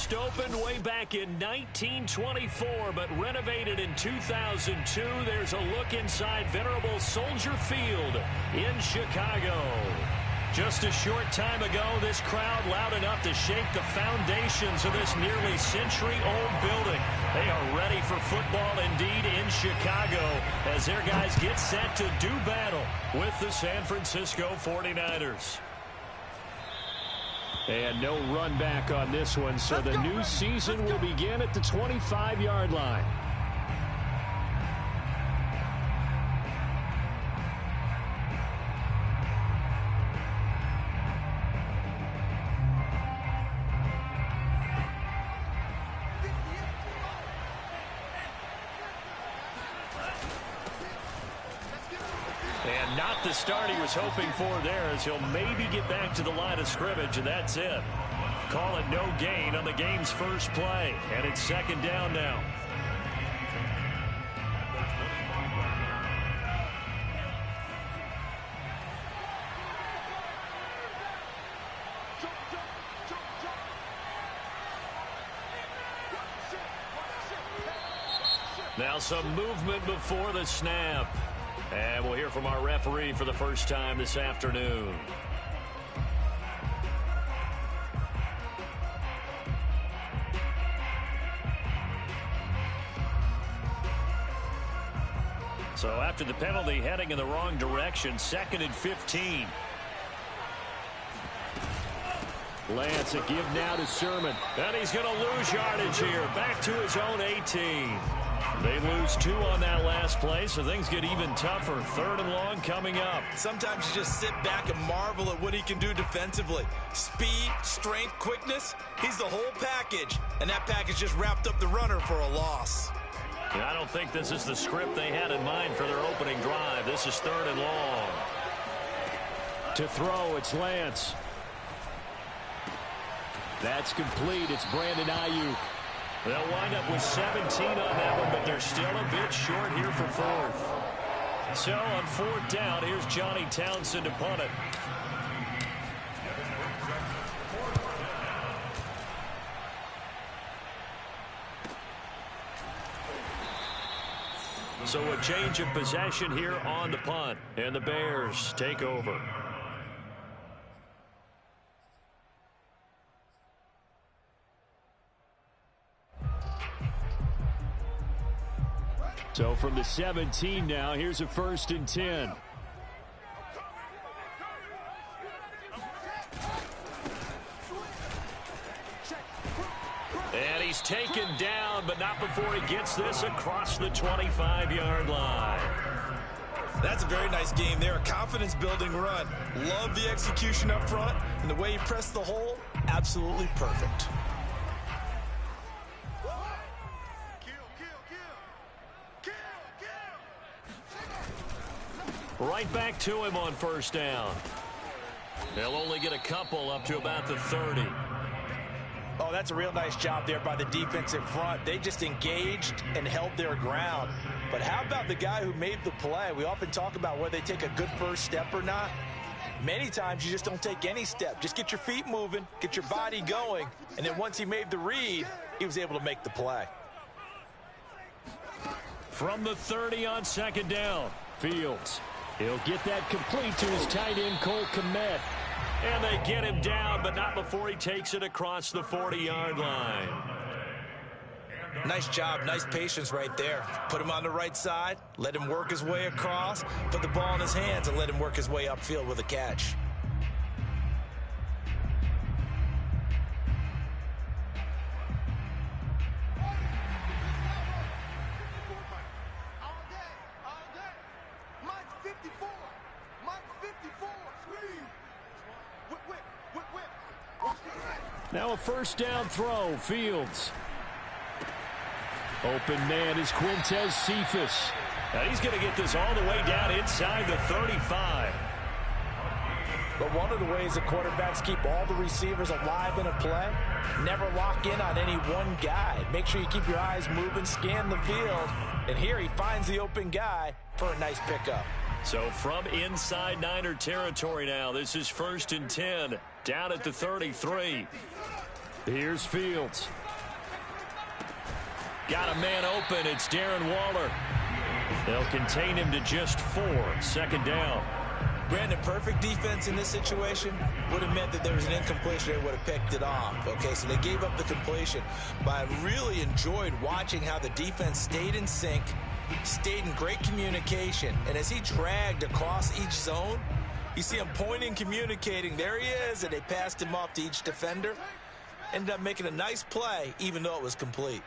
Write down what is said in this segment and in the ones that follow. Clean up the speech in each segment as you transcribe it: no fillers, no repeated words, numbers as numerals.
First opened way back in 1924, but renovated in 2002. There's a look inside venerable Soldier Field in Chicago. Just a short time ago, this crowd loud enough to shake the foundations of this nearly century-old building. They are ready for football indeed in Chicago as their guys get set to do battle with the San Francisco 49ers. And no run back on this one, so the new season will begin at the 25-yard line. And not the start he was hoping for there, as he'll maybe get back to the line of scrimmage, and that's it. Call it no gain on the game's first play, and it's second down now. Now some movement before the snap. And we'll hear from our referee for the first time this afternoon. So after the penalty, heading in the wrong direction, 2nd and 15. Lance, a give now to Sermon. And he's going to lose yardage here. Back to his own 18. They lose 2 on that last play, so things get even tougher. 3rd and long coming up. Sometimes you just sit back and marvel at what he can do defensively. Speed, strength, quickness, he's the whole package. And that package just wrapped up the runner for a loss. And I don't think this is the script they had in mind for their opening drive. This is 3rd and long. To throw, it's Lance. That's complete. It's Brandon Ayuk. They'll wind up with 17 on that one, but they're still a bit short here for 4th. So on 4th down, here's Johnny Townsend to punt it. So a change of possession here on the punt, and the Bears take over. So from the 17 now, here's a 1st and 10. And he's taken down, but not before he gets this across the 25-yard line. That's a very nice game there. A confidence-building run. Love the execution up front, and the way he pressed the hole, absolutely perfect. Right back to him on 1st down. They'll only get a couple up to about the 30. Oh, that's a real nice job there by the defensive front. They just engaged and held their ground. But how about the guy who made the play? We often talk about whether they take a good first step or not. Many times you just don't take any step. Just get your feet moving, get your body going, and then once he made the read, he was able to make the play. From the 30 on 2nd down, Fields. He'll get that complete to his tight end, Cole Kmet. And they get him down, but not before he takes it across the 40-yard line. Nice job, nice patience right there. Put him on the right side, let him work his way across, put the ball in his hands, and let him work his way upfield with a catch. Now a 1st down throw, Fields. Open man is Quintez Cephus. Now he's going to get this all the way down inside the 35. But one of the ways the quarterbacks keep all the receivers alive in a play, never lock in on any one guy. Make sure you keep your eyes moving, scan the field. And here he finds the open guy for a nice pickup. So from inside Niner territory now, this is 1st and 10, down at the 33. Here's Fields. Got a man open. It's Darren Waller. They'll contain him to just 4. Second down. Brandon, perfect defense in this situation would have meant that there was an incompletion. They would have picked it off. Okay, so they gave up the completion. But I really enjoyed watching how the defense stayed in sync, stayed in great communication. And as he dragged across each zone, you see him pointing, communicating. There he is, and they passed him off to each defender. Ended up making a nice play, even though it was complete.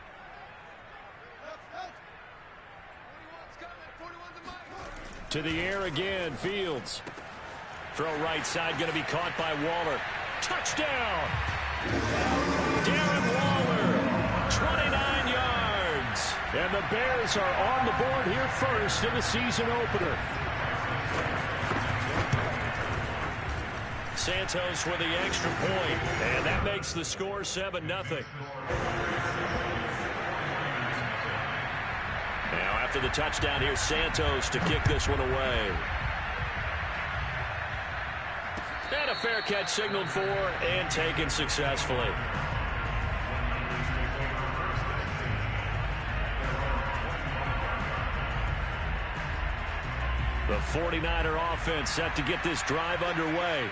To the air again, Fields. Throw right side, going to be caught by Waller. Touchdown! Darren Waller, 29 yards. And the Bears are on the board here first in the season opener. Santos with the extra point, and that makes the score 7-0. Now after the touchdown, here's Santos to kick this one away. And a fair catch signaled for and taken successfully. The 49er offense set to get this drive underway.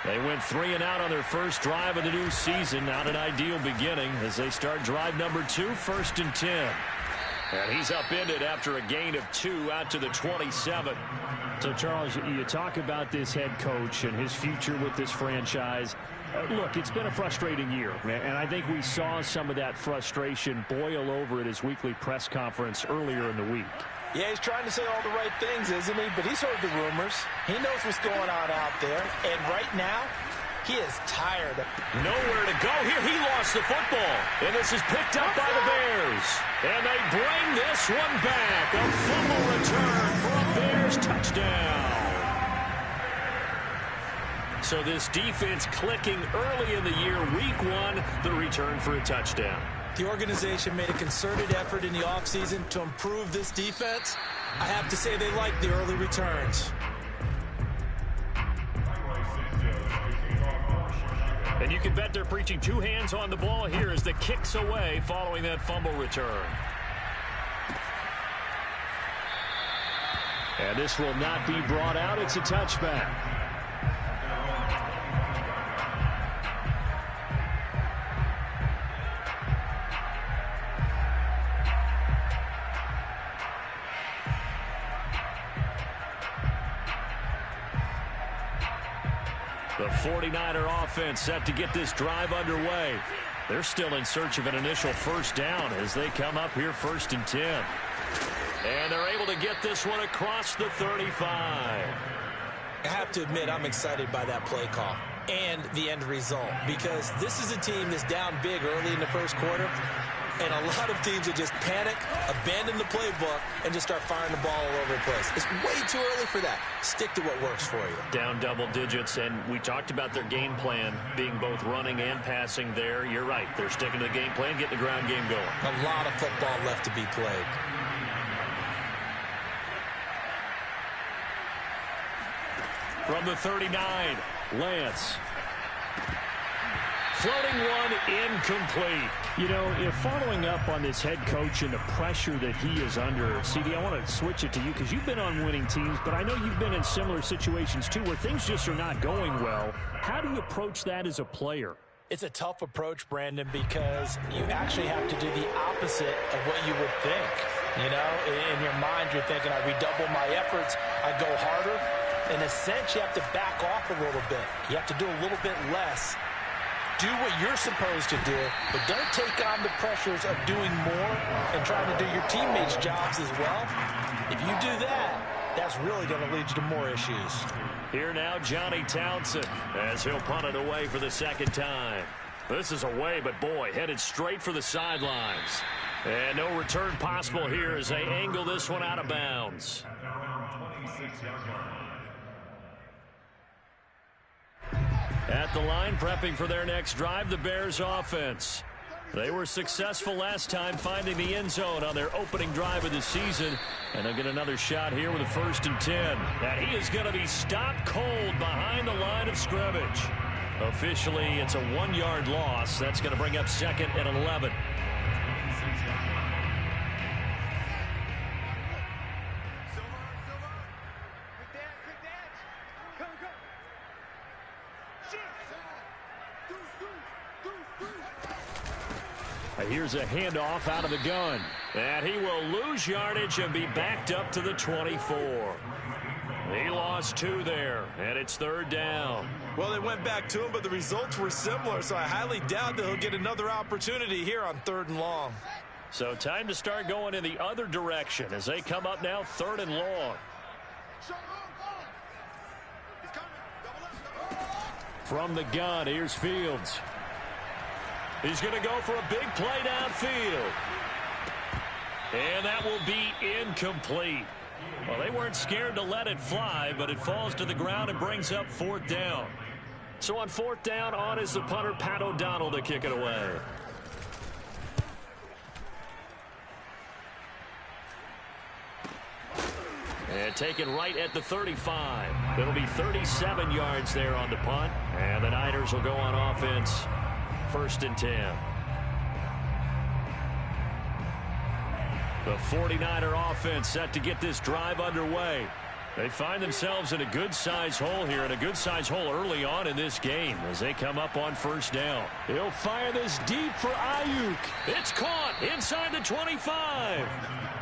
They went 3 and out on their first drive of the new season. Not an ideal beginning as they start drive number 2, 1st and 10. And he's upended after a gain of 2 out to the 27. So, Charles, you talk about this head coach and his future with this franchise. Look, it's been a frustrating year, and I think we saw some of that frustration boil over at his weekly press conference earlier in the week. Yeah, he's trying to say all the right things, isn't he? But he's heard the rumors. He knows what's going on out there. And right now, he is tired. Nowhere to go here. He lost the football. And this is picked up by the Bears. And they bring this one back. A fumble return for a Bears touchdown. So this defense clicking early in the year. Week 1, the return for a touchdown. The organization made a concerted effort in the offseason to improve this defense. I have to say they like the early returns. And you can bet they're preaching 2 hands on the ball here as the kick's away following that fumble return. And this will not be brought out. It's a touchback. The 49er offense set to get this drive underway. They're still in search of an initial first down as they come up here 1st and 10. And they're able to get this one across the 35. I have to admit, I'm excited by that play call and the end result because this is a team that's down big early in the first quarter. And a lot of teams will just panic, abandon the playbook, and just start firing the ball all over the place. It's way too early for that. Stick to what works for you. Down double digits, and we talked about their game plan being both running and passing there. You're right. They're sticking to the game plan, getting the ground game going. A lot of football left to be played. From the 39, Lance. Floating one, incomplete. You know, if following up on this head coach and the pressure that he is under, CD, I want to switch it to you because you've been on winning teams, but I know you've been in similar situations too where things just are not going well. How do you approach that as a player? It's a tough approach, Brandon, because you actually have to do the opposite of what you would think. You know, in your mind, you're thinking, I redouble my efforts, I go harder. In a sense, you have to back off a little bit. You have to do a little bit less. Do what you're supposed to do, but don't take on the pressures of doing more and trying to do your teammates' jobs as well. If you do that, that's really going to lead you to more issues. Here now, Johnny Townsend, as he'll punt it away for the second time. This is away, but boy, headed straight for the sidelines. And no return possible here as they angle this one out of bounds. At the line, prepping for their next drive, the Bears offense. They were successful last time finding the end zone on their opening drive of the season. And they'll get another shot here with a 1st and 10. And he is going to be stopped cold behind the line of scrimmage. Officially, it's a 1-yard loss. That's going to bring up 2nd and 11. Here's a handoff out of the gun. And he will lose yardage and be backed up to the 24. He lost 2 there, and it's 3rd down. Well, they went back to him, but the results were similar, so I highly doubt that he'll get another opportunity here on 3rd and long. So time to start going in the other direction as they come up now 3rd and long. From the gun, here's Fields. He's going to go for a big play downfield. And that will be incomplete. Well, they weren't scared to let it fly, but it falls to the ground and brings up 4th down. So on 4th down, on is the punter, Pat O'Donnell, to kick it away. And taken right at the 35. It'll be 37 yards there on the punt. And the Niners will go on offense. 1st and 10. The 49er offense set to get this drive underway. They find themselves in a good-sized hole here, and a good-sized hole early on in this game as they come up on 1st down. He'll fire this deep for Ayuk. It's caught inside the 25.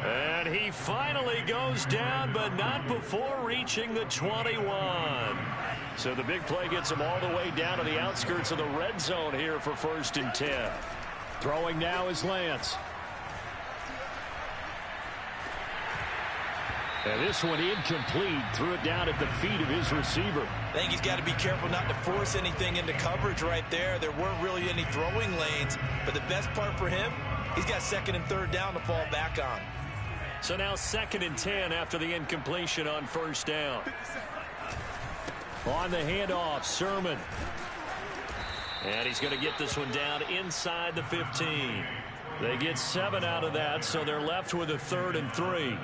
And he finally goes down, but not before reaching the 21. So the big play gets him all the way down to the outskirts of the red zone here for 1st and 10. Throwing now is Lance. And this one incomplete. Threw it down at the feet of his receiver. I think he's got to be careful not to force anything into coverage right there. There weren't really any throwing lanes. But the best part for him, he's got 2nd and 3rd down to fall back on. So now 2nd and 10 after the incompletion on 1st down. On the handoff, Sermon. And he's going to get this one down inside the 15. They get 7 out of that, so they're left with a 3rd and 3.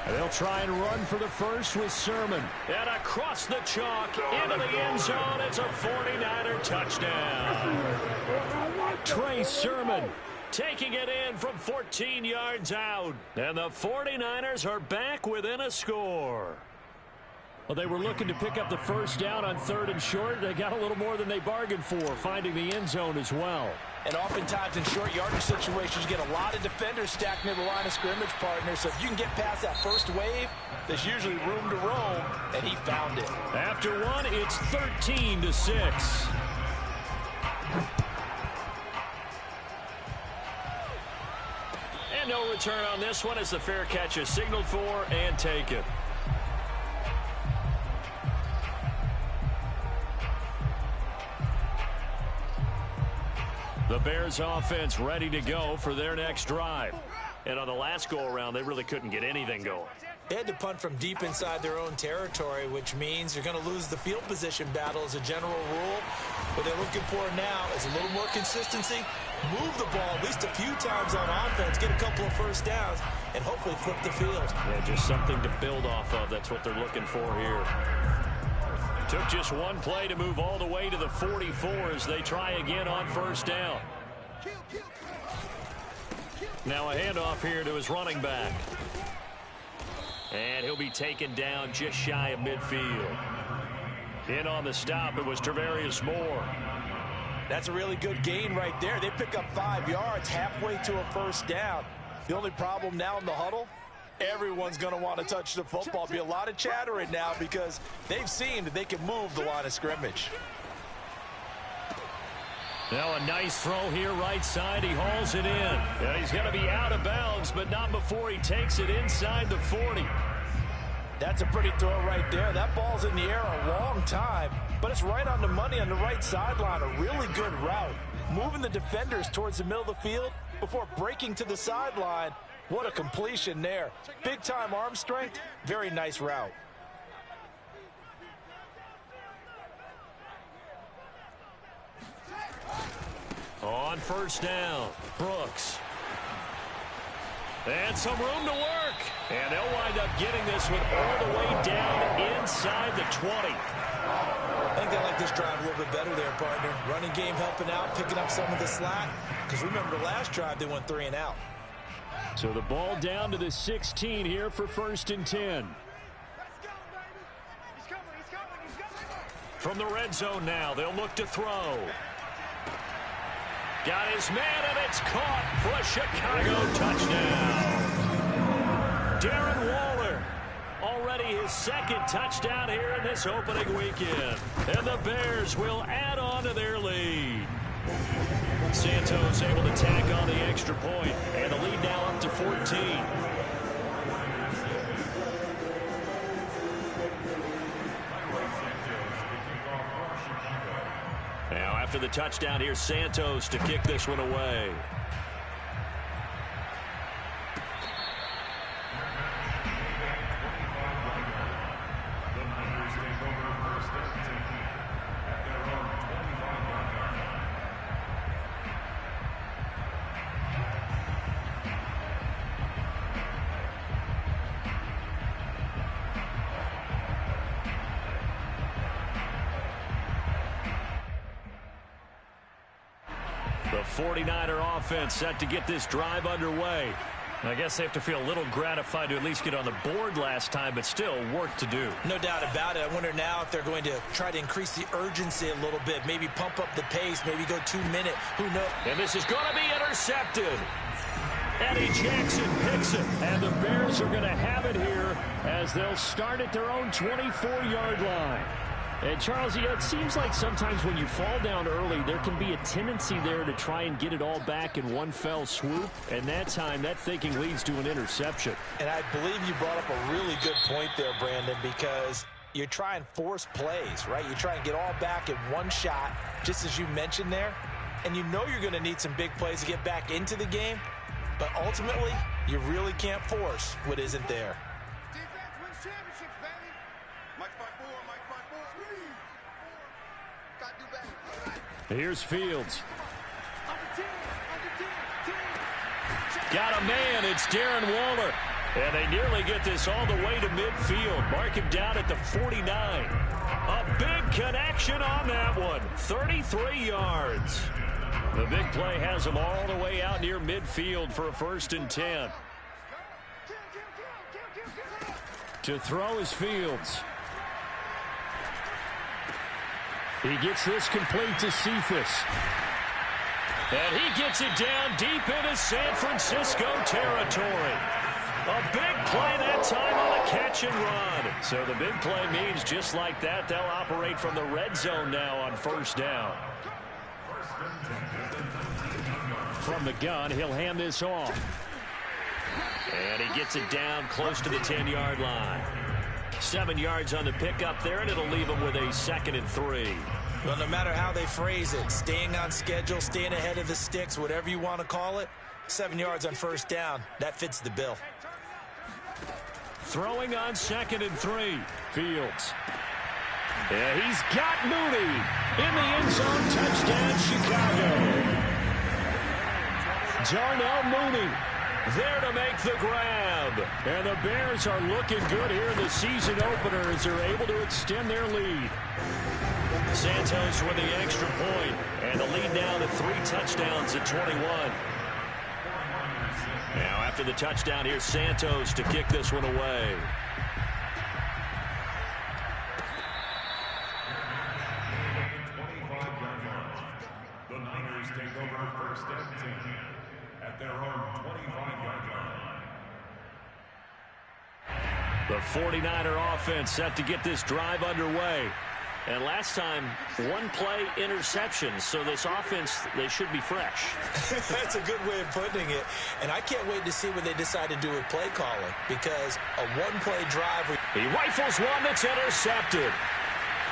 They'll try and run for the first with Sermon. And across the chalk into the end zone. It's a 49er touchdown. Trey Sermon taking it in from 14 yards out. And the 49ers are back within a score. Well, they were looking to pick up the 1st down on 3rd and short. They got a little more than they bargained for, finding the end zone as well. And oftentimes in short yardage situations, you get a lot of defenders stacked near the line of scrimmage, partner. So if you can get past that first wave, there's usually room to roam, and he found it. After one, it's 13-6. And no return on this one as the fair catch is signaled for and taken. The Bears offense ready to go for their next drive. And on the last go-around, they really couldn't get anything going. They had to punt from deep inside their own territory, which means you're going to lose the field position battle as a general rule. What they're looking for now is a little more consistency, move the ball at least a few times on offense, get a couple of 1st downs, and hopefully flip the field. Yeah, just something to build off of. That's what they're looking for here. Took just one play to move all the way to the 44 as they try again on 1st down. Now a handoff here to his running back. And he'll be taken down just shy of midfield. In on the stop, it was Tarvarius Moore. That's a really good gain right there. They pick up 5 yards halfway to a 1st down. The only problem now in the huddle, everyone's going to want to touch the football. Be a lot of chattering now because they've seen that they can move the line of scrimmage. Now a nice throw here right side. He hauls it in. And he's going to be out of bounds, but not before he takes it inside the 40. That's a pretty throw right there. That ball's in the air a long time, but it's right on the money on the right sideline. A really good route. Moving the defenders towards the middle of the field before breaking to the sideline. What a completion there. Big-time arm strength. Very nice route. on first down. Brooks. And some room to work. And they'll wind up getting this one all the way down inside the 20. I think they like this drive a little bit better there, partner. Running game helping out, picking up some of the slack. Because remember, the last drive, they went 3 and out. So the ball down to the 16 here for 1st and 10. From the red zone now, they'll look to throw. Got his man, and it's caught for a Chicago touchdown. Darren Waller, already his 2nd touchdown here in this opening weekend. And the Bears will add on to their lead. Santos able to tack on the extra point, and the lead now up to 14. Now after the touchdown, here's Santos to kick this one away. The 49er offense set to get this drive underway. I guess they have to feel a little gratified to at least get on the board last time, but still work to do. No doubt about it. I wonder now if they're going to try to increase the urgency a little bit, maybe pump up the pace, maybe go 2-minute. Who knows? And this is going to be intercepted. Eddie Jackson picks it, and the Bears are going to have it here as they'll start at their own 24-yard line. And, Charles, it seems like sometimes when you fall down early, there can be a tendency there to try and get it all back in one fell swoop. And that time, that thinking leads to an interception. And I believe you brought up a really good point there, Brandon, because you're trying to force plays, right? You try and get all back in one shot, just as you mentioned there. And you know you're going to need some big plays to get back into the game. But ultimately, you really can't force what isn't there. Here's Fields. Got a man. It's Darren Waller. And they nearly get this all the way to midfield. Mark him down at the 49. A big connection on that one. 33 yards. The big play has them all the way out near midfield for a 1st and 10. To throw is Fields. He gets this complete to Cephas. And he gets it down deep into San Francisco territory. A big play that time on a catch and run. So the big play means just like that, they'll operate from the red zone now on 1st down. From the gun, he'll hand this off. And he gets it down close to the 10-yard line. 7 yards on the pickup there, and it'll leave him with a 2nd and 3. Well, no matter how they phrase it, staying on schedule, staying ahead of the sticks, whatever you want to call it, 7 yards on 1st down, that fits the bill. Throwing on 2nd and 3. Fields. Yeah, he's got Mooney in the end zone. Touchdown, Chicago. Darnell Mooney there to make the grab. And the Bears are looking good here in the season opener as they're able to extend their lead. Santos with the extra point, and the lead now to 3 touchdowns at 21. Now after the touchdown, here's Santos to kick this one away. The Niners take over 1st and 10 at their own 25-yard line. The 49er offense set to get this drive underway. And last time, 1 play interception. So this offense, they should be fresh. That's a good way of putting it. And I can't wait to see what they decide to do with play calling. Because a 1-play drive. He rifles one that's intercepted.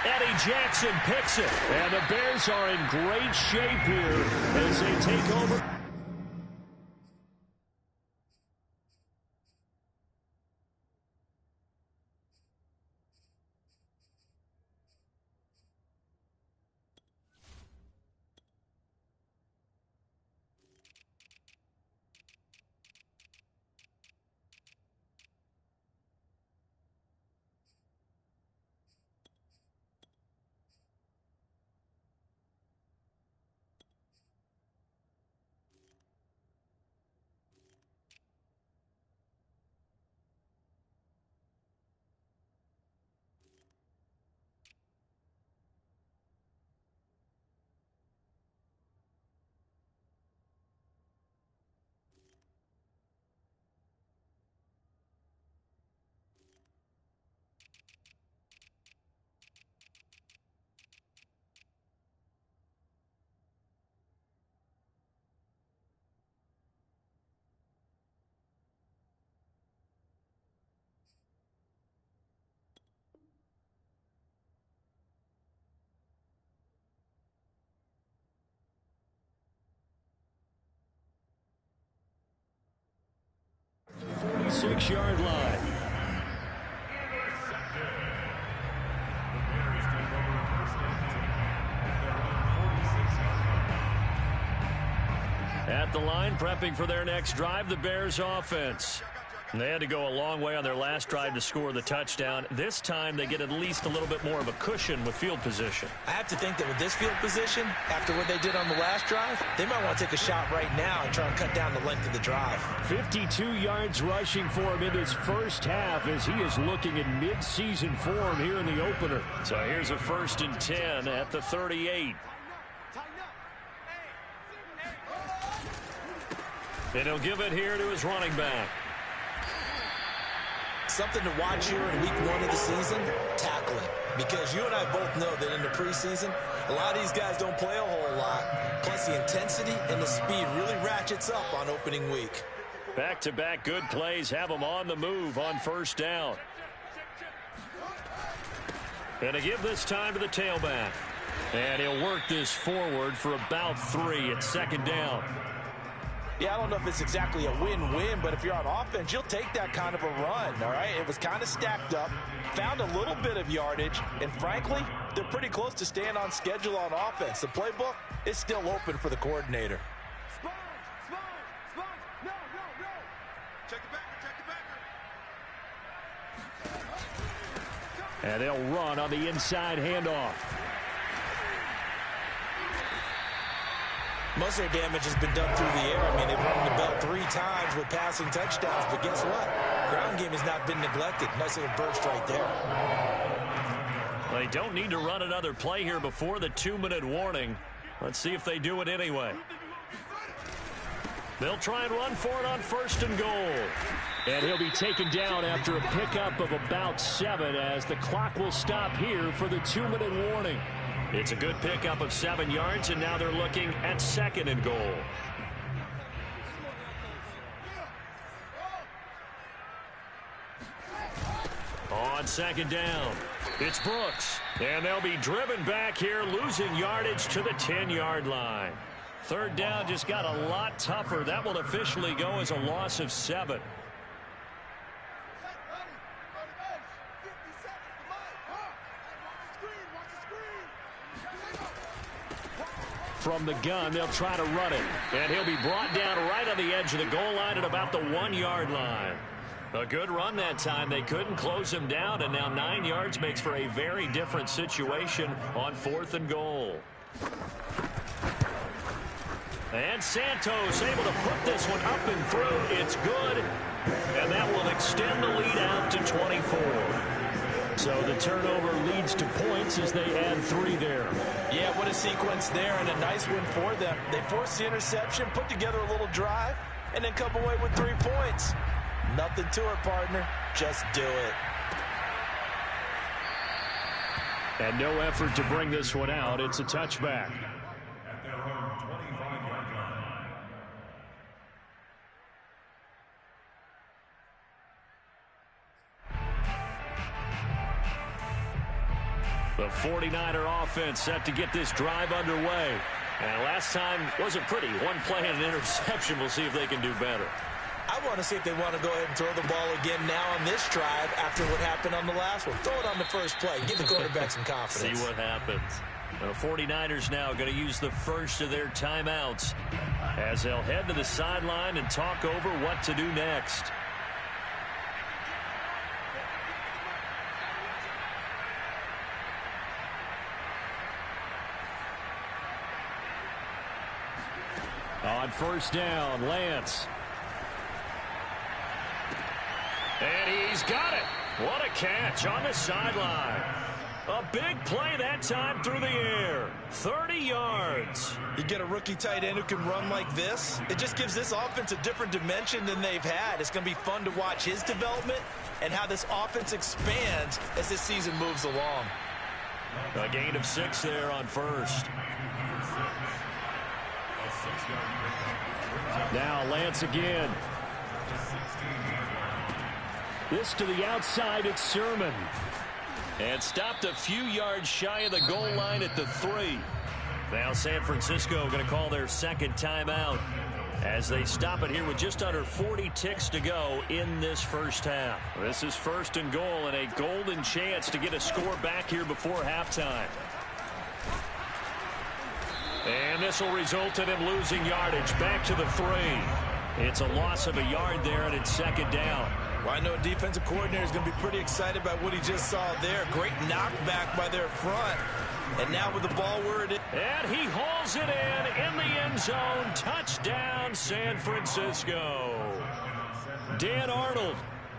Eddie Jackson picks it. And the Bears are in great shape here as they take over. 46-yard line. At the line, prepping for their next drive, the Bears offense. They had to go a long way on their last drive to score the touchdown. This time, they get at least a little bit more of a cushion with field position. I have to think that with this field position, after what they did on the last drive, they might want to take a shot right now and try and cut down the length of the drive. 52 yards rushing for him in his first half as he is looking in mid-season form here in the opener. So here's a 1st and 10 at the 38. And he'll give it here to his running back. Something to watch here in week 1 of the season, tackling. Because you and I both know that in the preseason, a lot of these guys don't play a whole lot. Plus the intensity and the speed really ratchets up on opening week. Back-to-back good plays have them on the move on 1st down. And to give this time to the tailback. And he'll work this forward for about 3 at 2nd down. Yeah, I don't know if it's exactly a win-win, but if you're on offense, you'll take that kind of a run, all right? It was kind of stacked up, found a little bit of yardage, and frankly, they're pretty close to staying on schedule on offense. The playbook is still open for the coordinator. And they'll run on the inside handoff. Most of their damage has been done through the air. I mean, they've rung the bell 3 times with passing touchdowns, but guess what? Ground game has not been neglected. Nice little burst right there. They don't need to run another play here before the 2-minute warning. Let's see if they do it anyway. They'll try and run for it on 1st and goal. And he'll be taken down after a pickup of about 7 as the clock will stop here for the 2-minute warning. It's a good pickup of 7 yards, and now they're looking at 2nd and goal. On 2nd down, it's Brooks. And they'll be driven back here, losing yardage to the 10-yard line. 3rd down just got a lot tougher. That will officially go as a loss of 7. From the gun, they'll try to run it. And he'll be brought down right on the edge of the goal line at about the 1-yard line. A good run that time. They couldn't close him down, and now 9 yards makes for a very different situation on 4th and goal. And Santos able to put this one up and through. It's good, and that will extend the lead out to 24. So the turnover leads to points as they add 3 there. Yeah, what a sequence there, and a nice one for them. They forced the interception, put together a little drive, and then come away with 3 points. Nothing to it, partner. Just do it. And no effort to bring this one out. It's a touchback. At their own 25-yard line. The 49er offense set to get this drive underway. And last time wasn't pretty. 1 play and an interception. We'll see if they can do better. I want to see if they want to go ahead and throw the ball again now on this drive after what happened on the last one. Throw it on the first play. Give the quarterback some confidence. See what happens. The 49ers now going to use the first of their timeouts as they'll head to the sideline and talk over what to do next. On 1st down, Lance. And he's got it. What a catch on the sideline. A big play that time through the air. 30 yards. You get a rookie tight end who can run like this. It just gives this offense a different dimension than they've had. It's going to be fun to watch his development and how this offense expands as this season moves along. A gain of 6 there on 1st. Now Lance again. This to the outside, it's Sermon. And stopped a few yards shy of the goal line at the 3. Now San Francisco going to call their 2nd timeout. as they stop it here with just under 40 ticks to go in this first half. This is 1st and goal and a golden chance to get a score back here before halftime. And this will result in him losing yardage back to the 3. It's a loss of a yard there, and it's 2nd down. Well, I know a defensive coordinator is going to be pretty excited about what he just saw there. Great knockback by their front. And now with the ball where it is. And he hauls it in the end zone. Touchdown, San Francisco. Dan Arnold,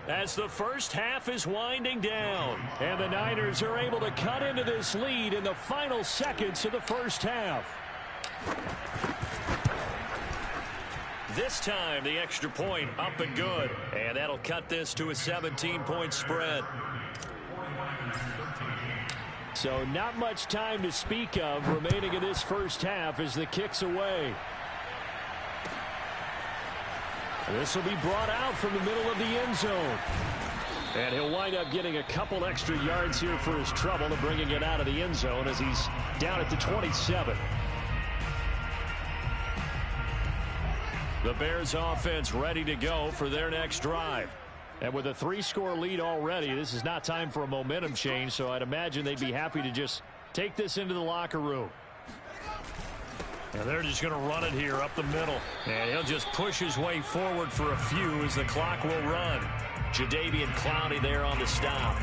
as the first half is winding down. And the Niners are able to cut into this lead in the final seconds of the first half. This time, the extra point up and good. And that'll cut this to a 17-point spread. So not much time to speak of remaining in this first half as the kick's away. This will be brought out from the middle of the end zone. And he'll wind up getting a couple extra yards here for his trouble and bringing it out of the end zone as he's down at the 27. The Bears offense ready to go for their next drive. And with a 3-score lead already, this is not time for a momentum change, so I'd imagine they'd be happy to just take this into the locker room. And they're just going to run it here up the middle. And he'll just push his way forward for a few as the clock will run. Jadeveon Clowney there on the stop.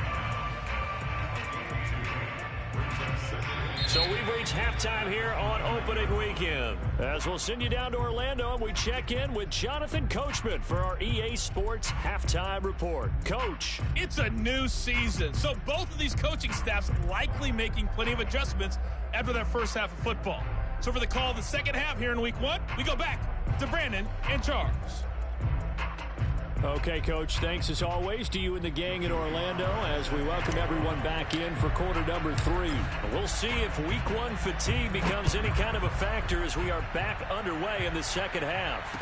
So we've reached halftime here on opening weekend. As we'll send you down to Orlando, and we check in with Jonathan Coachman for our EA Sports Halftime Report. Coach. It's a new season, so both of these coaching staffs likely making plenty of adjustments after their first half of football. So for the call of the second half here in Week 1, we go back to Brandon and Charles. Okay, Coach, thanks as always to you and the gang in Orlando as we welcome everyone back in for quarter number 3. We'll see if Week 1 fatigue becomes any kind of a factor as we are back underway in the second half.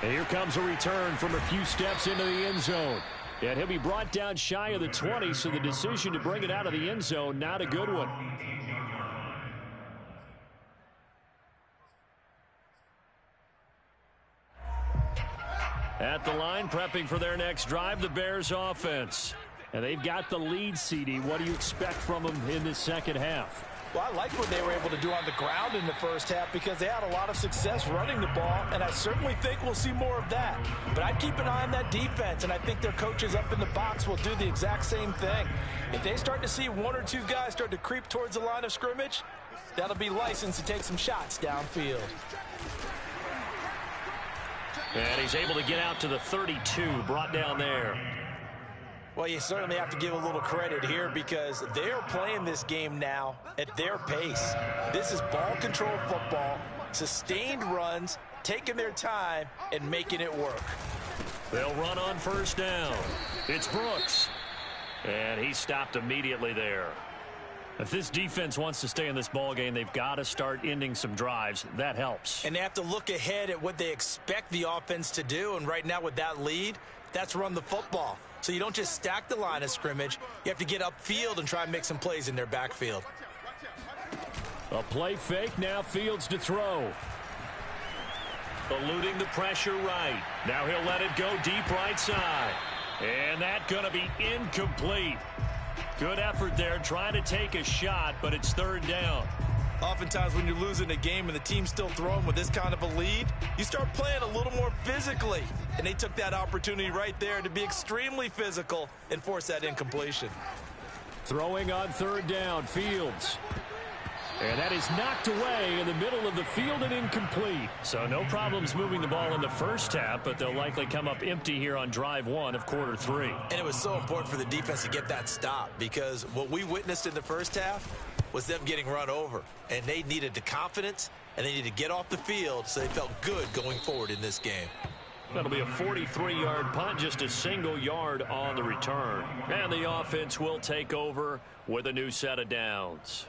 And here comes a return from a few steps into the end zone. And he'll be brought down shy of the 20, so the decision to bring it out of the end zone, not a good one. At the line, prepping for their next drive, the Bears offense. And they've got the lead, CD. What do you expect from them in the second half? Well, I like what they were able to do on the ground in the first half because they had a lot of success running the ball, and I certainly think we'll see more of that. But I'd keep an eye on that defense, and I think their coaches up in the box will do the exact same thing. If they start to see 1 or 2 guys start to creep towards the line of scrimmage, that'll be licensed to take some shots downfield. And he's able to get out to the 32, brought down there. Well, you certainly have to give a little credit here because they're playing this game now at their pace. This is ball control football, sustained runs, taking their time, and making it work. They'll run on first down. It's Brooks. And he stopped immediately there. If this defense wants to stay in this ball game, they've got to start ending some drives. That helps. And they have to look ahead at what they expect the offense to do. And right now with that lead, that's run the football. So you don't just stack the line of scrimmage. You have to get upfield and try and make some plays in their backfield. A play fake, now Fields to throw. Eluding the pressure right. Now he'll let it go deep right side. And that's going to be incomplete. Good effort there, trying to take a shot, but it's third down. Oftentimes when you're losing a game and the team's still throwing with this kind of a lead, you start playing a little more physically. And they took that opportunity right there to be extremely physical and force that incompletion. Throwing on third down, Fields. And that is knocked away in the middle of the field and incomplete. So no problems moving the ball in the first half, but they'll likely come up empty here on drive 1 of quarter 3. And it was so important for the defense to get that stop because what we witnessed in the first half was them getting run over. And they needed the confidence, and they needed to get off the field so they felt good going forward in this game. That'll be a 43-yard punt, just a single yard on the return. And the offense will take over with a new set of downs.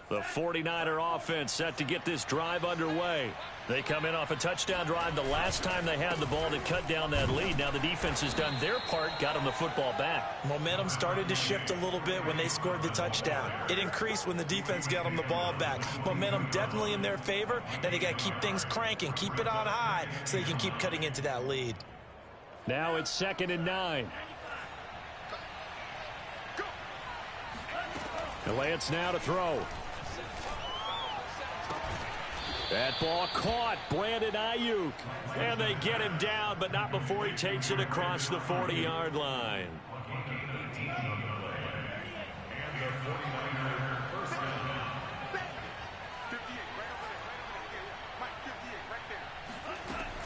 The 49er offense set to get this drive underway. They come in off a touchdown drive the last time they had the ball that cut down that lead. Now the defense has done their part, got them the football back. Momentum started to shift a little bit when they scored the touchdown. It increased when the defense got them the ball back. Momentum definitely in their favor. Now they got to keep things cranking, keep it on high so they can keep cutting into that lead. Now it's 2nd and 9. Lance now to throw. That ball caught. Brandon Ayuk. And they get him down, but not before he takes it across the 40-yard line.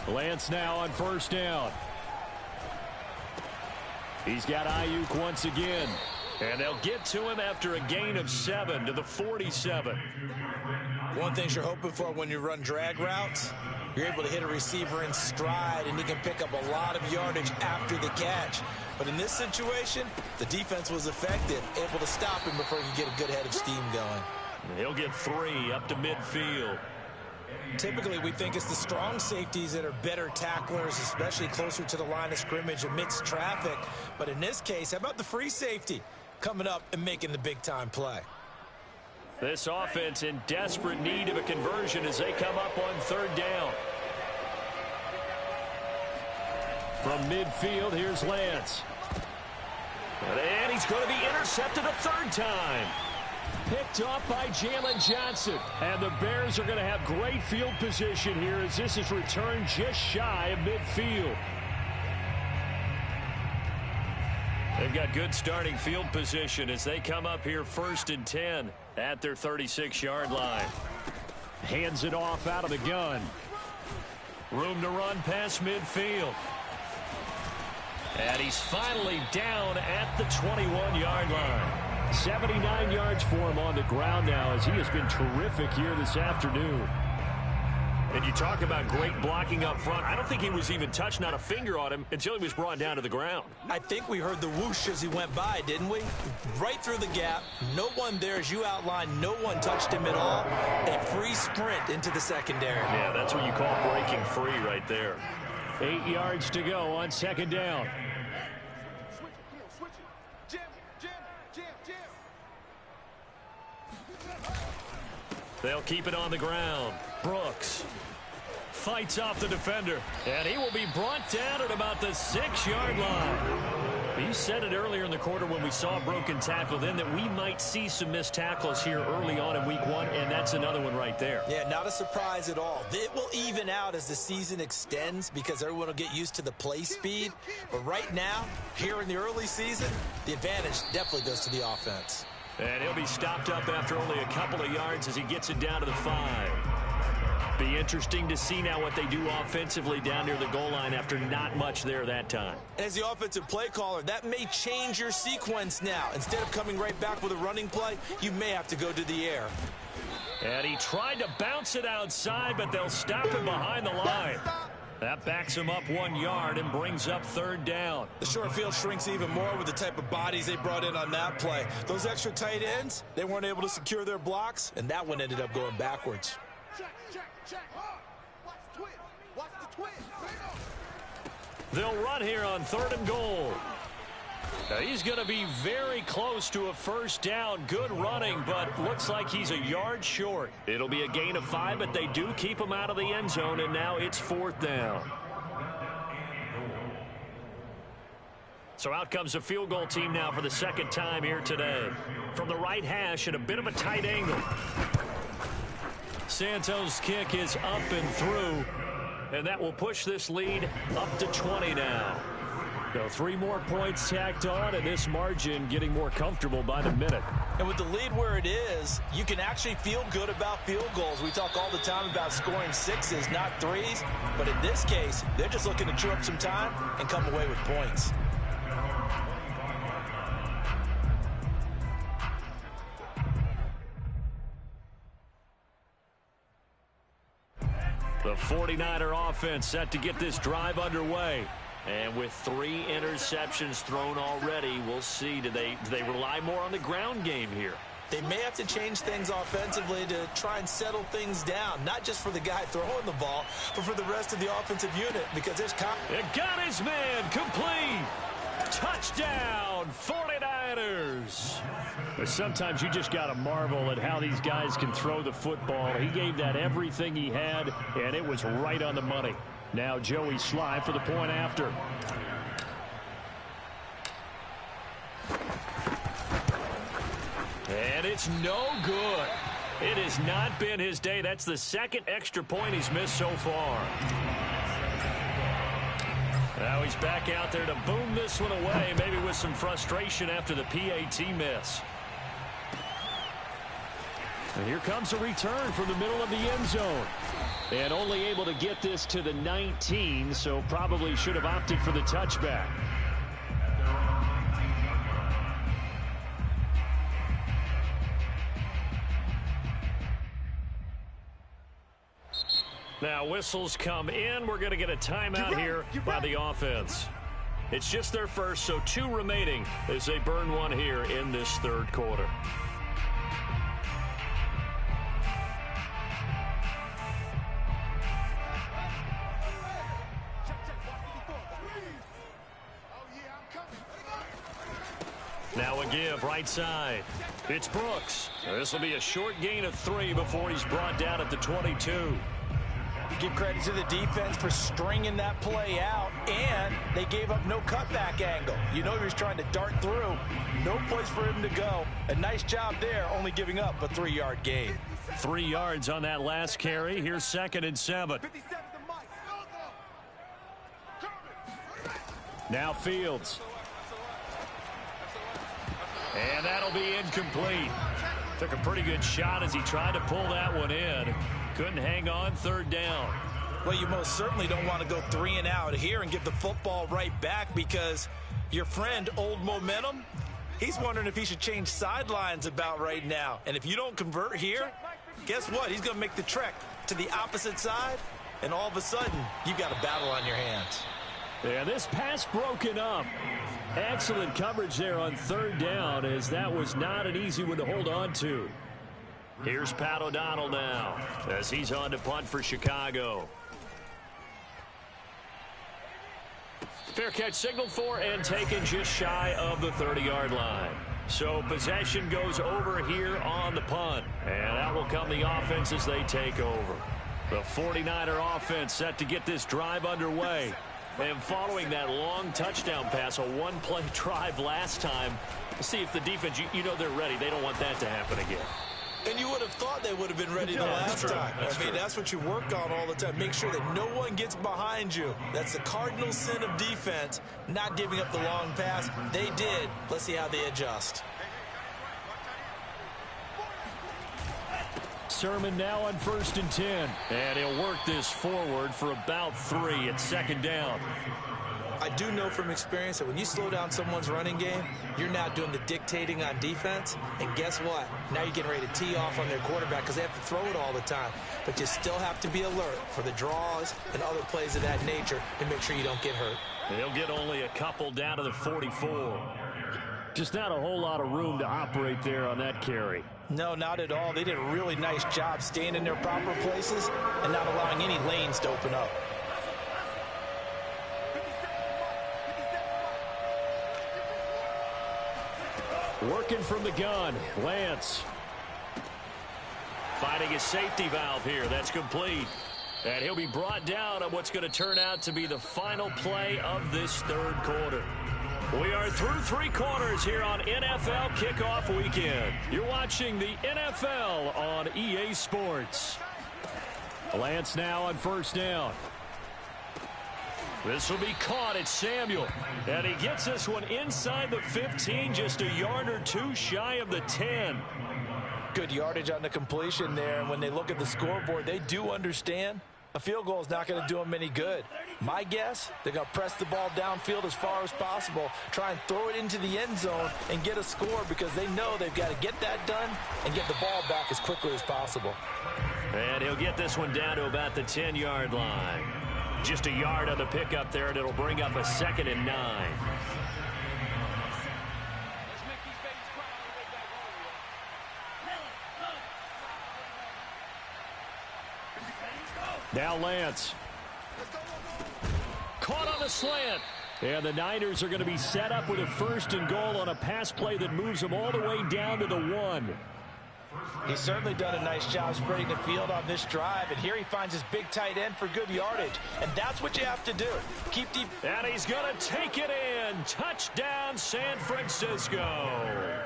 Lance now on 1st down. He's got Ayuk once again. And they'll get to him after a gain of 7 to the 47. One thing you're hoping for when you run drag routes, you're able to hit a receiver in stride, and he can pick up a lot of yardage after the catch. But in this situation, the defense was effective, able to stop him before he could get a good head of steam going. He'll get 3 up to midfield. Typically, we think it's the strong safeties that are better tacklers, especially closer to the line of scrimmage amidst traffic. But in this case, how about the free safety coming up and making the big-time play? This offense in desperate need of a conversion as they come up on 3rd down. From midfield, here's Lance. And he's going to be intercepted a 3rd time. Picked off by Jalen Johnson. And the Bears are going to have great field position here as this is returned just shy of midfield. They've got good starting field position as they come up here 1st and 10 at their 36-yard line. Hands it off out of the gun. Room to run past midfield. And he's finally down at the 21-yard line. 79 yards for him on the ground now as he has been terrific here this afternoon. And you talk about great blocking up front. I don't think he was even touched, not a finger on him, until he was brought down to the ground. I think we heard the whoosh as he went by, didn't we? Right through the gap. No one there, as you outlined, no one touched him at all. A free sprint into the secondary. Yeah, that's what you call breaking free right there. 8 yards to go on 2nd down. They'll keep it on the ground. Brooks fights off the defender, and he will be brought down at about the 6-yard line. You said it earlier in the quarter when we saw a broken tackle then that we might see some missed tackles here early on in week 1, and that's another one right there. Yeah, not a surprise at all. It will even out as the season extends because everyone will get used to the play speed. But right now, here in the early season, the advantage definitely goes to the offense. And he'll be stopped up after only a couple of yards as he gets it down to the 5. Be interesting to see now what they do offensively down near the goal line after not much there that time. As the offensive play caller, that may change your sequence now. Instead of coming right back with a running play, you may have to go to the air. And he tried to bounce it outside, but they'll stop him behind the line. That backs him up 1 yard and brings up 3rd down. The short field shrinks even more with the type of bodies they brought in on that play. Those extra tight ends, they weren't able to secure their blocks, and that one ended up going backwards. They'll run here on 3rd and goal. Now he's going to be very close to a 1st down. Good running, but looks like he's a yard short. It'll be a gain of 5, but they do keep him out of the end zone, and now it's 4th down. So out comes the field goal team now for the 2nd time here today. From the right hash at a bit of a tight angle. Santos' kick is up and through, and that will push this lead up to 20 now. So 3 more points tacked on, and this margin getting more comfortable by the minute. And with the lead where it is, you can actually feel good about field goals. We talk all the time about scoring 6s, not 3s. But in this case, they're just looking to chew up some time and come away with points. The 49er offense set to get this drive underway. And with 3 interceptions thrown already, we'll see. Do they rely more on the ground game here? They may have to change things offensively to try and settle things down, not just for the guy throwing the ball, but for the rest of the offensive unit, because there's... It got his man complete. Touchdown, 49ers. But sometimes you just got to marvel at how these guys can throw the football. He gave that everything he had, and it was right on the money. Now Joey Sly for the point after. And it's no good. It has not been his day. That's the second extra point he's missed so far. Now he's back out there to boom this one away, maybe with some frustration after the PAT miss. And here comes a return from the middle of the end zone. And only able to get this to the 19, so probably should have opted for the touchback. Now whistles come in. We're going to get a timeout here by the offense. It's just their first, so 2 remaining as they burn one here in this third quarter. Now a give right side. It's Brooks. This will be a short gain of 3 before he's brought down at the 22. Give credit to the defense for stringing that play out, and they gave up no cutback angle. You know he was trying to dart through. No place for him to go. A nice job there, only giving up a 3-yard gain. 3 yards on that last carry. Here's 2nd and 7. Now Fields. And that'll be incomplete. Took a pretty good shot as he tried to pull that one in. Couldn't hang on, 3rd down. Well, you most certainly don't want to go 3 and out here and give the football right back, because your friend, Old Momentum, he's wondering if he should change sidelines about right now. And if you don't convert here, guess what? He's going to make the trek to the opposite side, and all of a sudden, you've got a battle on your hands. Yeah, this pass broken up. Excellent coverage there on 3rd down, as that was not an easy one to hold on to. Here's Pat O'Donnell now as he's on to punt for Chicago. Fair catch signaled for and taken just shy of the 30-yard line. So possession goes over here on the punt, and that will come the offense as they take over. The 49er offense set to get this drive underway. And following that long touchdown pass, a 1-play drive last time, we'll see if the defense, you know they're ready. They don't want that to happen again. And you would have thought they would have been ready the last time. That's what you work on all the time. Make sure that no one gets behind you. That's the cardinal sin of defense, not giving up the long pass. They did. Let's see how they adjust. Sermon now on 1st and 10. And he'll work this forward for about 3 at 2nd down. I do know from experience that when you slow down someone's running game, you're now doing the dictating on defense. And guess what? Now you're getting ready to tee off on their quarterback because they have to throw it all the time. But you still have to be alert for the draws and other plays of that nature and make sure you don't get hurt. He'll get only a couple down to the 44. Just not a whole lot of room to operate there on that carry. No, not at all. They did a really nice job staying in their proper places and not allowing any lanes to open up. Working from the gun, Lance. Finding his safety valve here. That's complete. And he'll be brought down on what's going to turn out to be the final play of this third quarter. We are through 3 quarters here on NFL Kickoff Weekend. You're watching the NFL on EA Sports. Lance now on 1st down. This will be caught. It's Samuel. And he gets this one inside the 15, just a yard or 2 shy of the 10. Good yardage on the completion there. And when they look at the scoreboard, they do understand a field goal is not going to do them any good. My guess, they're going to press the ball downfield as far as possible, try and throw it into the end zone and get a score because they know they've got to get that done and get the ball back as quickly as possible. And he'll get this one down to about the 10-yard line. Just a yard on the pickup there, and it'll bring up a 2nd and 9. Now Lance. Caught on the slant. And the Niners are going to be set up with a 1st and goal on a pass play that moves them all the way down to the 1. He's certainly done a nice job spreading the field on this drive, and here he finds his big tight end for good yardage, and that's what you have to do. Keep deep. And he's going to take it in. Touchdown, San Francisco.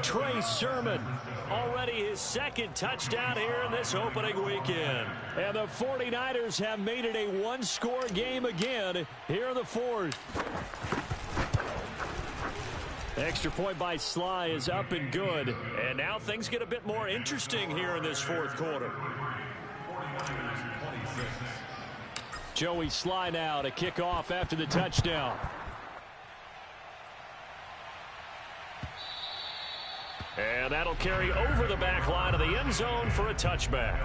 Trey Sermon. Already his 2nd touchdown here in this opening weekend. And the 49ers have made it a 1-score game again here in the 4th. Extra point by Sly is up and good. And now things get a bit more interesting here in this 4th quarter. Joey Sly now to kick off after the touchdown. And that'll carry over the back line of the end zone for a touchback.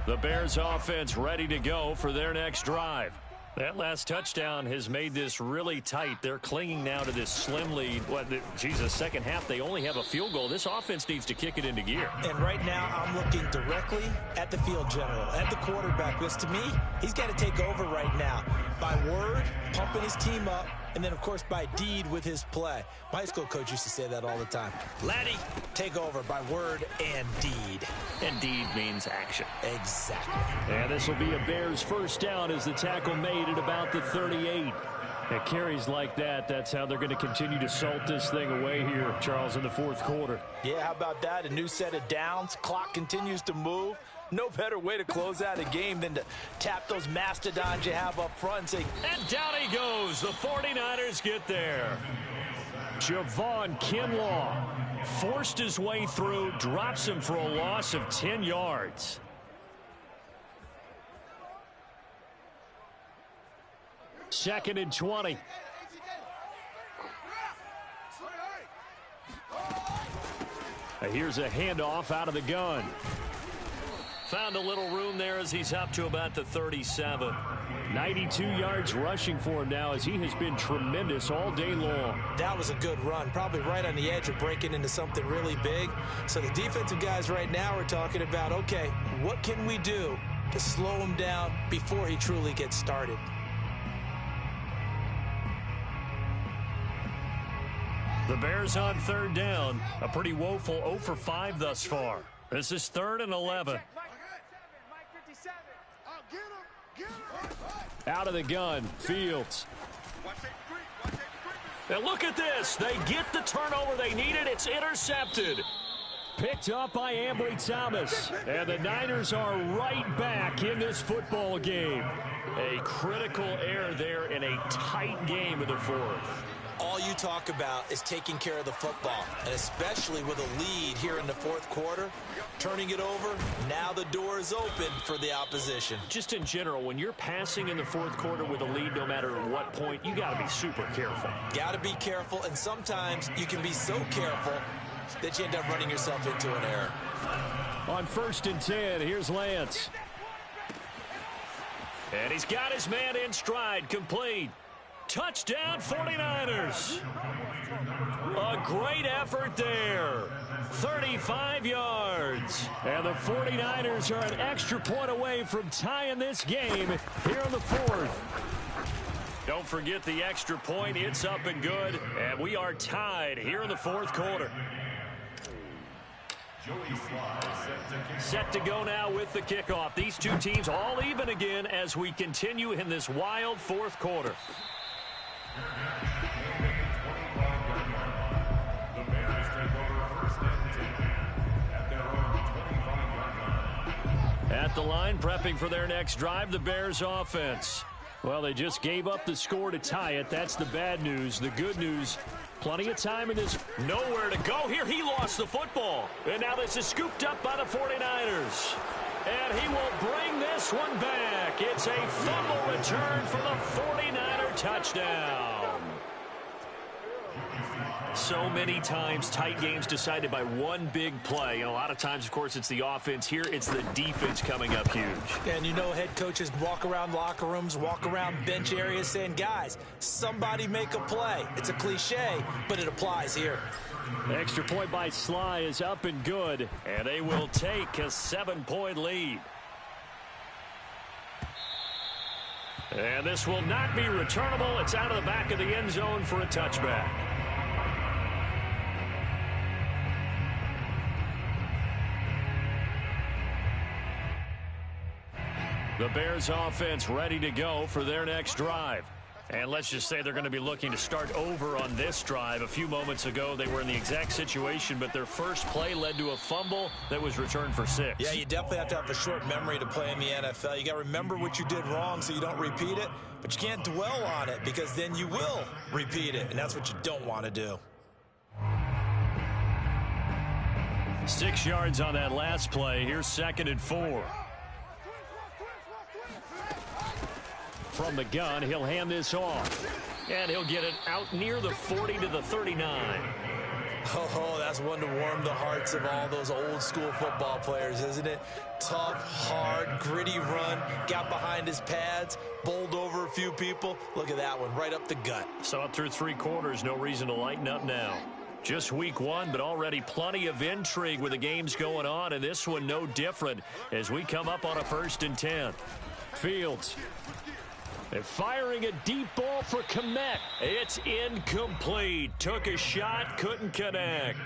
The Bears offense ready to go for their next drive. That last touchdown has made this really tight. They're clinging now to this slim lead. Second half, they only have a field goal. This offense needs to kick it into gear. And right now, I'm looking directly at the field general, at the quarterback, because to me, he's got to take over right now. By word, pumping his team up, and then, of course, by deed with his play. My high school coach used to say that all the time. Laddie, take over by word and deed. And deed means action. Exactly. And this will be a Bears 1st down as the tackle made at about the 38. At carries like that, that's how they're going to continue to salt this thing away here, Charles, in the 4th quarter. Yeah, how about that? A new set of downs. Clock continues to move. No better way to close out a game than to tap those mastodons you have up front and say, and down he goes. The 49ers get there. Javon Kinlaw forced his way through, drops him for a loss of 10 yards. Second and 20. Here's a handoff out of the gun. Found a little room there as he's up to about the 37. 92 yards rushing for him now as he has been tremendous all day long. That was a good run, probably right on the edge of breaking into something really big. So the defensive guys right now are talking about, okay, what can we do to slow him down before he truly gets started? The Bears on 3rd down. A pretty woeful 0 for 5 thus far. This is 3rd and 11. Out of the gun, Fields. And look at this. They get the turnover they needed. It's intercepted. Picked up by Ambry Thomas. And the Niners are right back in this football game. A critical error there in a tight game of the 4th. All you talk about is taking care of the football, and especially with a lead here in the 4th quarter, turning it over, now the door is open for the opposition. Just in general, when you're passing in the 4th quarter with a lead, no matter what point, you got to be super careful. Got to be careful, and sometimes you can be so careful that you end up running yourself into an error. On 1st and 10, here's Lance. And he's got his man in stride, complete. Touchdown 49ers. A great effort there. 35 yards. And the 49ers are an extra point away from tying this game here in the 4th. Don't forget the extra point. It's up and good. And we are tied here in the 4th quarter. Set to go now with the kickoff. These two teams all even again as we continue in this wild 4th quarter. The Bears take over 1st and 10 at their own 25-yard line. At the line, prepping for their next drive, the Bears offense. Well, they just gave up the score to tie it. That's the bad news. The good news, plenty of time in this. Nowhere to go here. He lost the football. And now this is scooped up by the 49ers. And he will bring this one back. It's a fumble return for the 49er touchdown. So many times, tight games decided by one big play. And a lot of times, of course, it's the offense. Here, it's the defense coming up huge. And you know, head coaches walk around locker rooms, walk around bench areas saying, guys, somebody make a play. It's a cliche, but it applies here. The extra point by Sly is up and good. And they will take a 7-point lead. And this will not be returnable. It's out of the back of the end zone for a touchback. The Bears offense ready to go for their next drive. And let's just say they're going to be looking to start over on this drive. A few moments ago, they were in the exact situation, but their first play led to a fumble that was returned for 6. Yeah, you definitely have to have a short memory to play in the NFL. You got to remember what you did wrong so you don't repeat it, but you can't dwell on it because then you will repeat it, and that's what you don't want to do. 6 yards on that last play. Here's 2nd and 4. From the gun, he'll hand this off. And he'll get it out near the 40 to the 39. Oh, that's one to warm the hearts of all those old school football players, isn't it? Tough, hard, gritty run, got behind his pads, bowled over a few people. Look at that one, right up the gut. So up through 3 quarters, no reason to lighten up now. Just week 1, but already plenty of intrigue with the games going on, and this one no different as we come up on a 1st and 10. Fields. They're firing a deep ball for Kmet. It's incomplete. Took a shot, couldn't connect.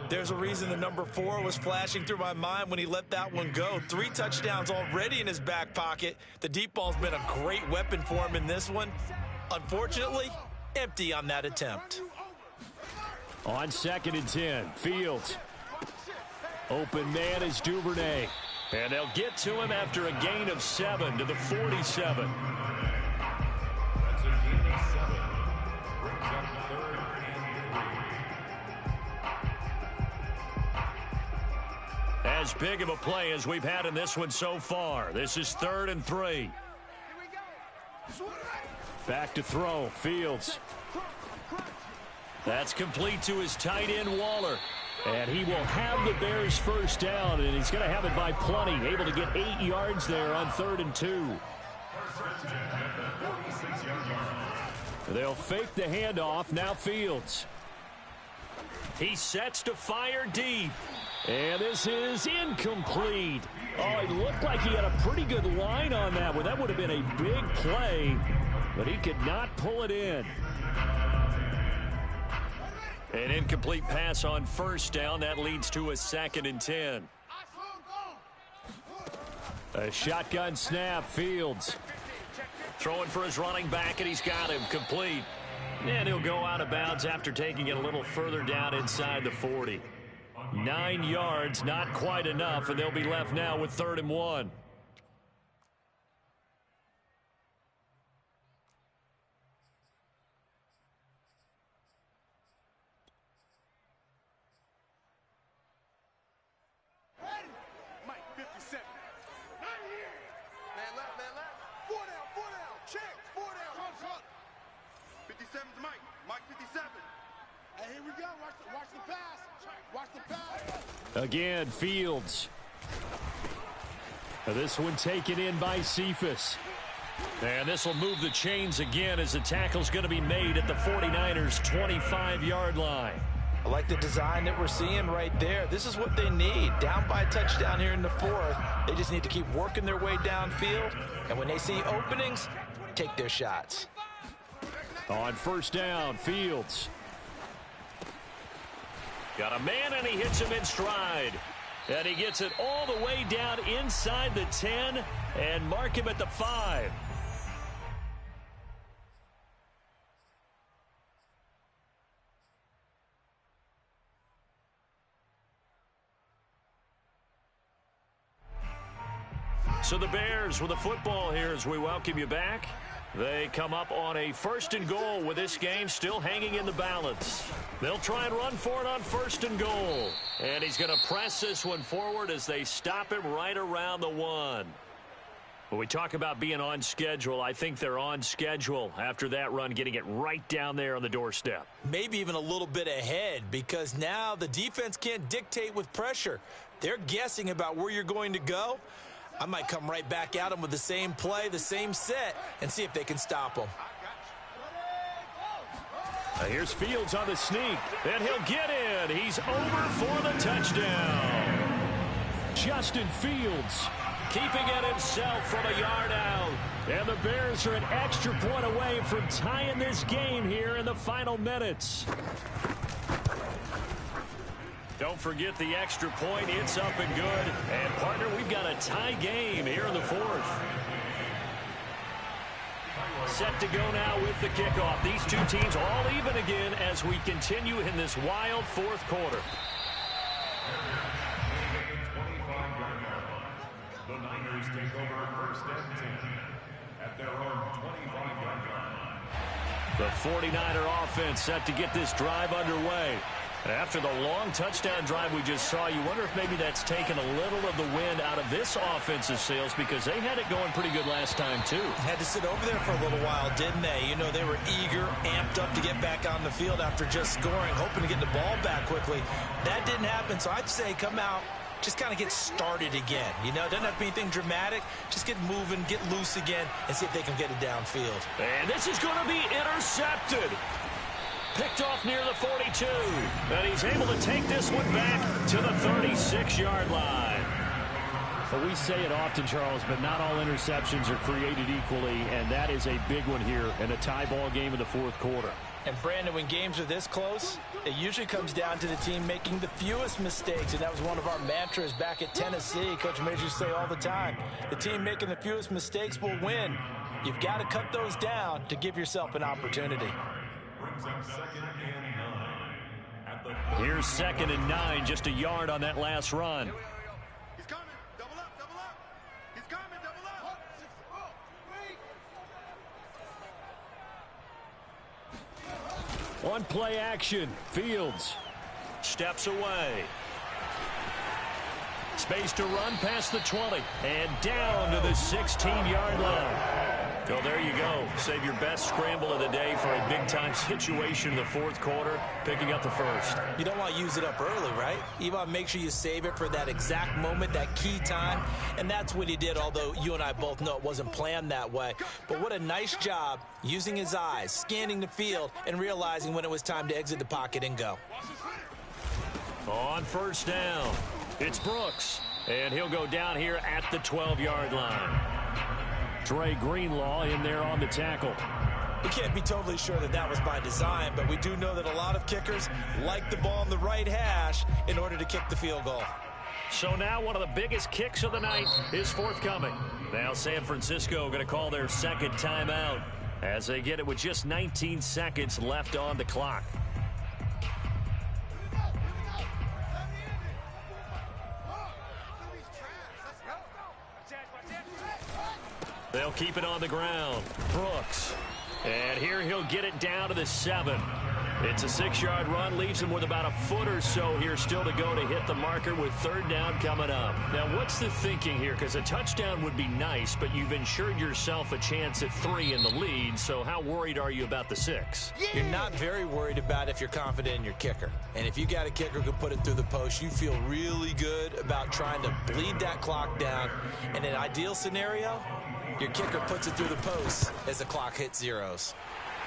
There's a reason the number 4 was flashing through my mind when he let that one go. 3 touchdowns already in his back pocket. The deep ball's been a great weapon for him in this one. Unfortunately, empty on that attempt. On 2nd and 10, Fields. Open man is Duvernay. And they'll get to him after a gain of 7 to the 47. That's a gain of 7. Brings up 3rd and 3. As big of a play as we've had in this one so far. This is 3rd and 3. Back to throw, Fields. That's complete to his tight end, Waller. And he will have the Bears first down, and he's going to have it by plenty. Able to get 8 yards there on 3rd and 2. They'll fake the handoff. Now Fields. He sets to fire deep. And this is incomplete. Oh, it looked like he had a pretty good line on that one. That would have been a big play, but he could not pull it in. An incomplete pass on 1st down. That leads to a 2nd and 10. A shotgun snap, Fields. Throwing for his running back, and he's got him complete. And he'll go out of bounds after taking it a little further down inside the 40. 9 yards, not quite enough, and they'll be left now with 3rd and 1. Again, Fields. This one taken in by Cephas. And this will move the chains again as the tackle's going to be made at the 49ers' 25-yard line. I like the design that we're seeing right there. This is what they need. Down by a touchdown here in the 4th. They just need to keep working their way downfield. And when they see openings, take their shots. On 1st down, Fields. Got a man, and he hits him in stride. And he gets it all the way down inside the 10 and mark him at the 5. So the Bears with the football here as we welcome you back. They come up on a 1st and goal with this game still hanging in the balance. They'll try and run for it on 1st and goal. And he's going to press this one forward as they stop him right around the 1. When we talk about being on schedule, I think they're on schedule after that run, getting it right down there on the doorstep. Maybe even a little bit ahead, because now the defense can't dictate with pressure. They're guessing about where you're going to go. I might come right back at them with the same play, the same set, and see if they can stop them. Here's Fields on the sneak, and he'll get in. He's over for the touchdown. Justin Fields keeping it himself from a yard out. And the Bears are an extra point away from tying this game here in the final minutes. Don't forget the extra point. It's up and good. And, partner, we've got a tie game here in the fourth. Set to go now with the kickoff. These two teams all even again as we continue in this wild fourth quarter. The Niners take over first and 10 at their own 25-yard line. The 49er offense set to get this drive underway. After the long touchdown drive we just saw, you wonder if maybe that's taken a little of the wind out of this offensive sails, because they had it going pretty good last time too. Had to sit over there for a little while, didn't they? You know, they were eager, amped up to get back on the field after just scoring, hoping to get the ball back quickly. That didn't happen, so I'd say come out, just kind of get started again. You know, it doesn't have to be anything dramatic. Just get moving, get loose again, and see if they can get it downfield. And this is going to be intercepted. Picked off near the 42. And he's able to take this one back to the 36-yard line. Well, we say it often, Charles, but not all interceptions are created equally, and that is a big one here in a tie ball game in the fourth quarter. And, Brandon, when games are this close, it usually comes down to the team making the fewest mistakes, and that was one of our mantras back at Tennessee. Coach Major used to say all the time, the team making the fewest mistakes will win. You've got to cut those down to give yourself an opportunity. Brings up 2nd and 9 at the Here's 2nd and 9, just a yard on that last run. He's coming. Double up, double up. He's coming, double up. One play action. Fields steps away. Space to run past the 20 and down to the 16-yard line. So there you go. Save your best scramble of the day for a big-time situation in the fourth quarter, picking up the first. You don't want to use it up early, right? You want to make sure you save it for that exact moment, that key time, and that's what he did, although you and I both know it wasn't planned that way. But what a nice job using his eyes, scanning the field, and realizing when it was time to exit the pocket and go. On first down, it's Brooks, and he'll go down here at the 12-yard line. Dre Greenlaw in there on the tackle. We can't be totally sure that that was by design, but we do know that a lot of kickers like the ball on the right hash in order to kick the field goal. So now one of the biggest kicks of the night is forthcoming. Now San Francisco going to call their second timeout as they get it with just 19 seconds left on the clock. They'll keep it on the ground. Brooks. And here he'll get it down to the 7. It's a 6-yard run, leaves him with about a foot or so here still to go to hit the marker with third down coming up. Now, what's the thinking here? Because a touchdown would be nice, but you've ensured yourself a chance at 3 in the lead, so how worried are you about the 6? You're not very worried about it if you're confident in your kicker. And if you got a kicker who can put it through the post, you feel really good about trying to bleed that clock down. In an ideal scenario, your kicker puts it through the post as the clock hits zeros.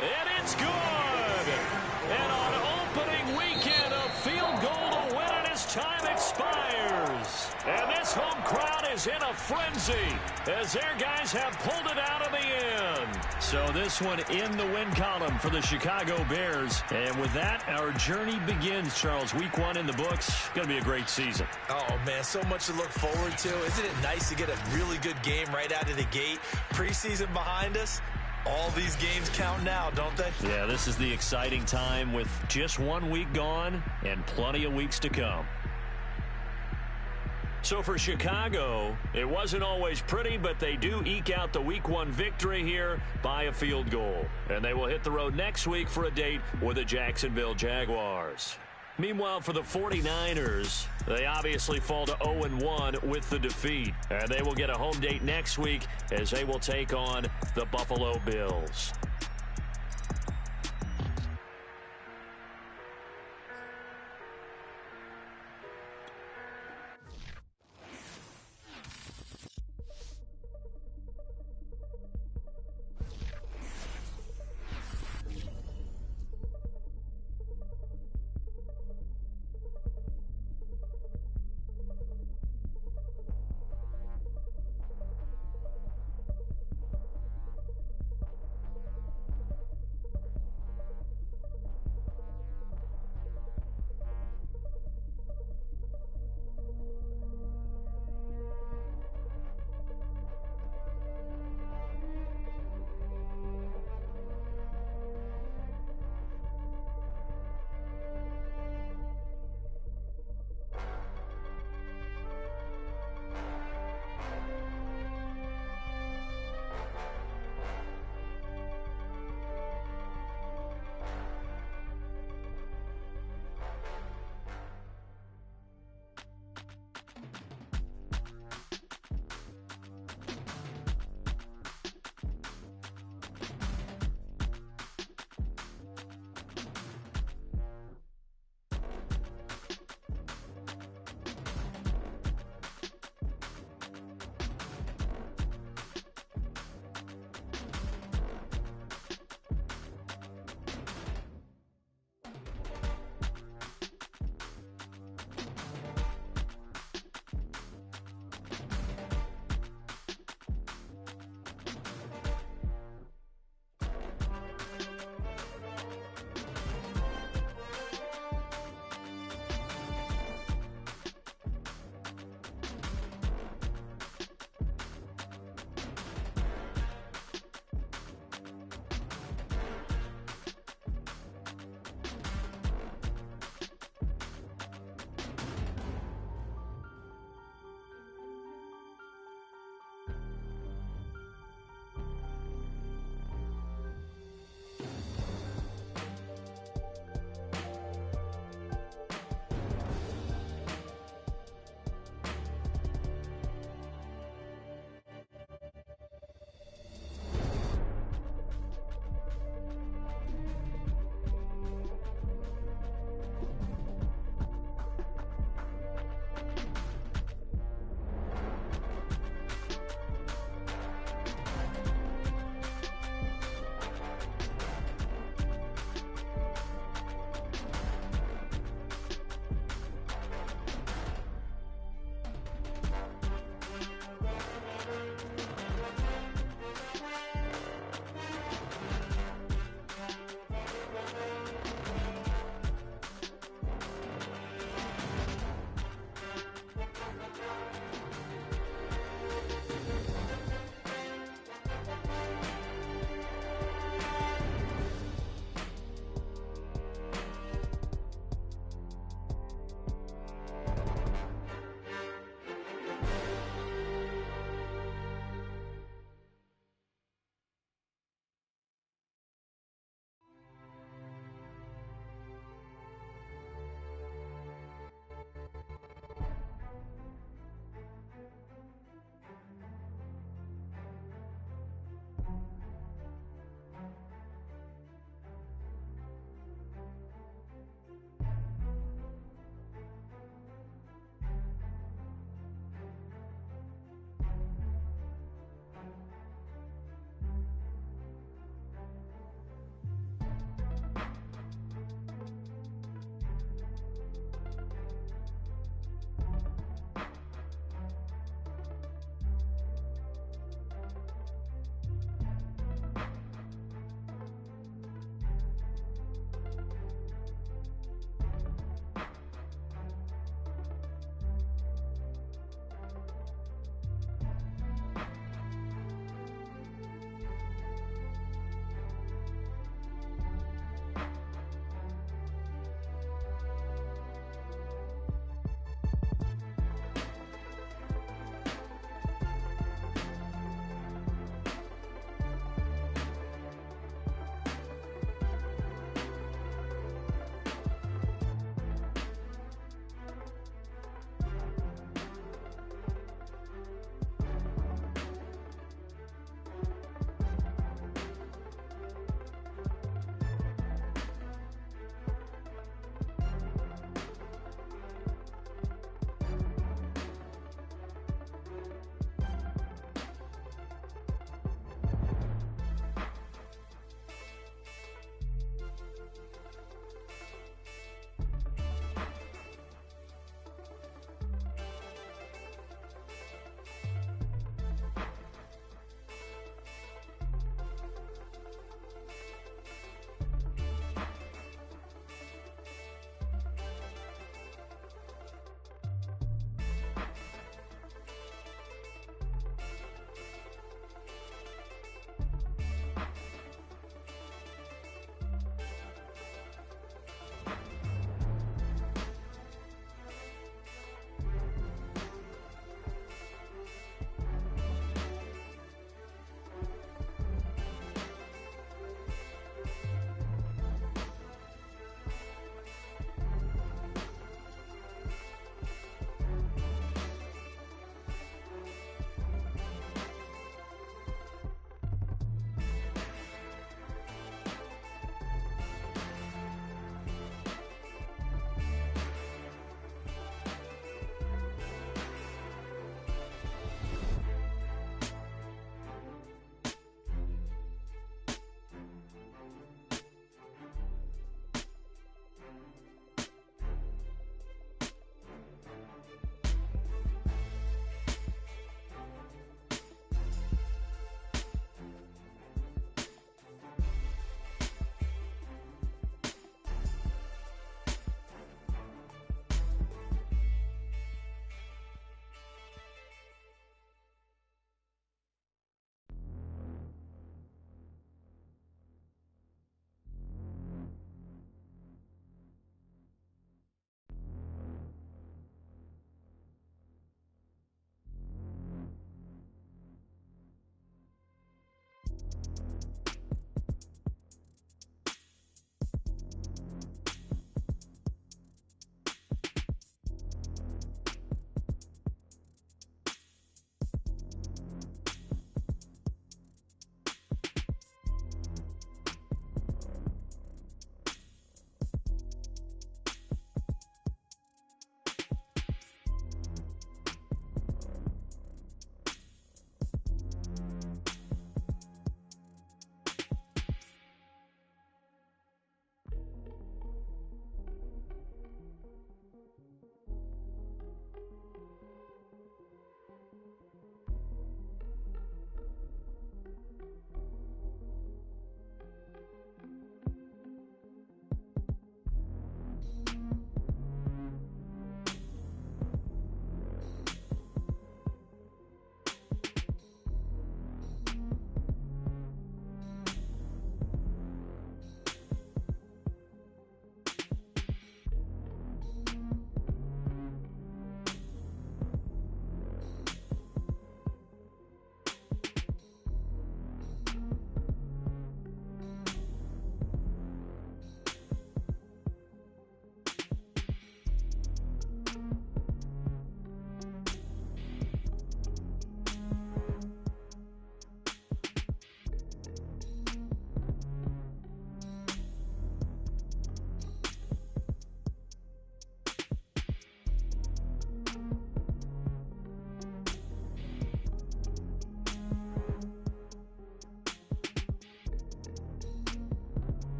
And it's good! And on opening weekend, a field goal to win it as time expires. And this home crowd is in a frenzy as their guys have pulled it out of the end. So this one in the win column for the Chicago Bears. And with that, our journey begins, Charles. Week 1 in the books. Going to be a great season. Oh, man, so much to look forward to. Isn't it nice to get a really good game right out of the gate? Preseason behind us. All these games count now, don't they? Yeah, this is the exciting time with just 1 week gone and plenty of weeks to come. So for Chicago, it wasn't always pretty, but they do eke out the Week 1 victory here by a field goal. And they will hit the road next week for a date with the Jacksonville Jaguars. Meanwhile, for the 49ers, they obviously fall to 0-1 with the defeat. And they will get a home date next week as they will take on the Buffalo Bills.